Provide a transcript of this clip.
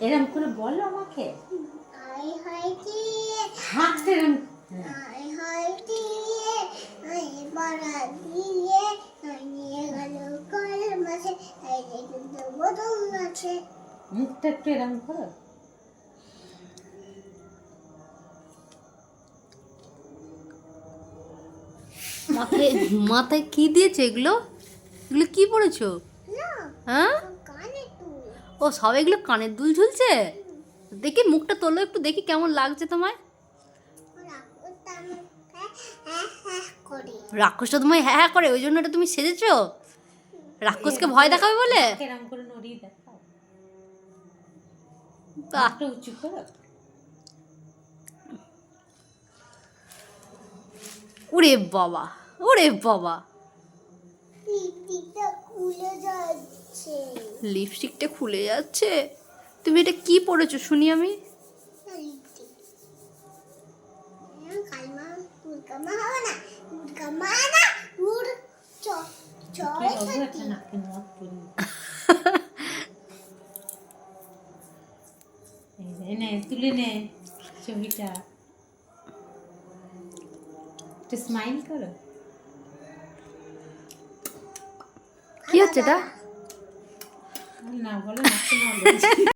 এরম করে বলো আমাকে। হাই হাই কি হাতটা এরম হাই হাই কি হাই পাড়া দিয়ে নিয়ে গেল কল মাসে এই যে কিন্তু বদল আছে। মুখটা একটু এরম করো। মাথায় মাথায় কি দিয়েছে এগুলো? এগুলো কি পড়েছো? না হ্যাঁ, কানে তুই ও সব এগুলো কানের দুল ঝুলছে। দেখি মুখটা তোলো একটু, দেখি কেমন লাগছে তোমায়। করে রাক্ষসটা তোমায় হ্যাঁ হ্যাঁ করে, ওই জন্য এটা তুমি সেজেছো রাক্ষসকে ভয় দেখাবে বলে? এরম করে নড়িয়ে দেখাও। বাহ, হাতটা উঁচু করো। ওরে বাবা, ওরে বাবা, লিপস্টিকটা খুলে যাচ্ছে। লিপস্টিকটা খুলে যাচ্ছে। তুমি এটা কি পরেছো শুনি আমি? লিপস্টিক কালমা তুলকামা হবে না তুলকামা না উড় চড়ে বাবু একটা থাকি নাকে মদ পরি। এই নে তুলে নে ছবিটা। একটু স্মাইল করো। কি হচ্ছে এটা? না বলো নাকে মদ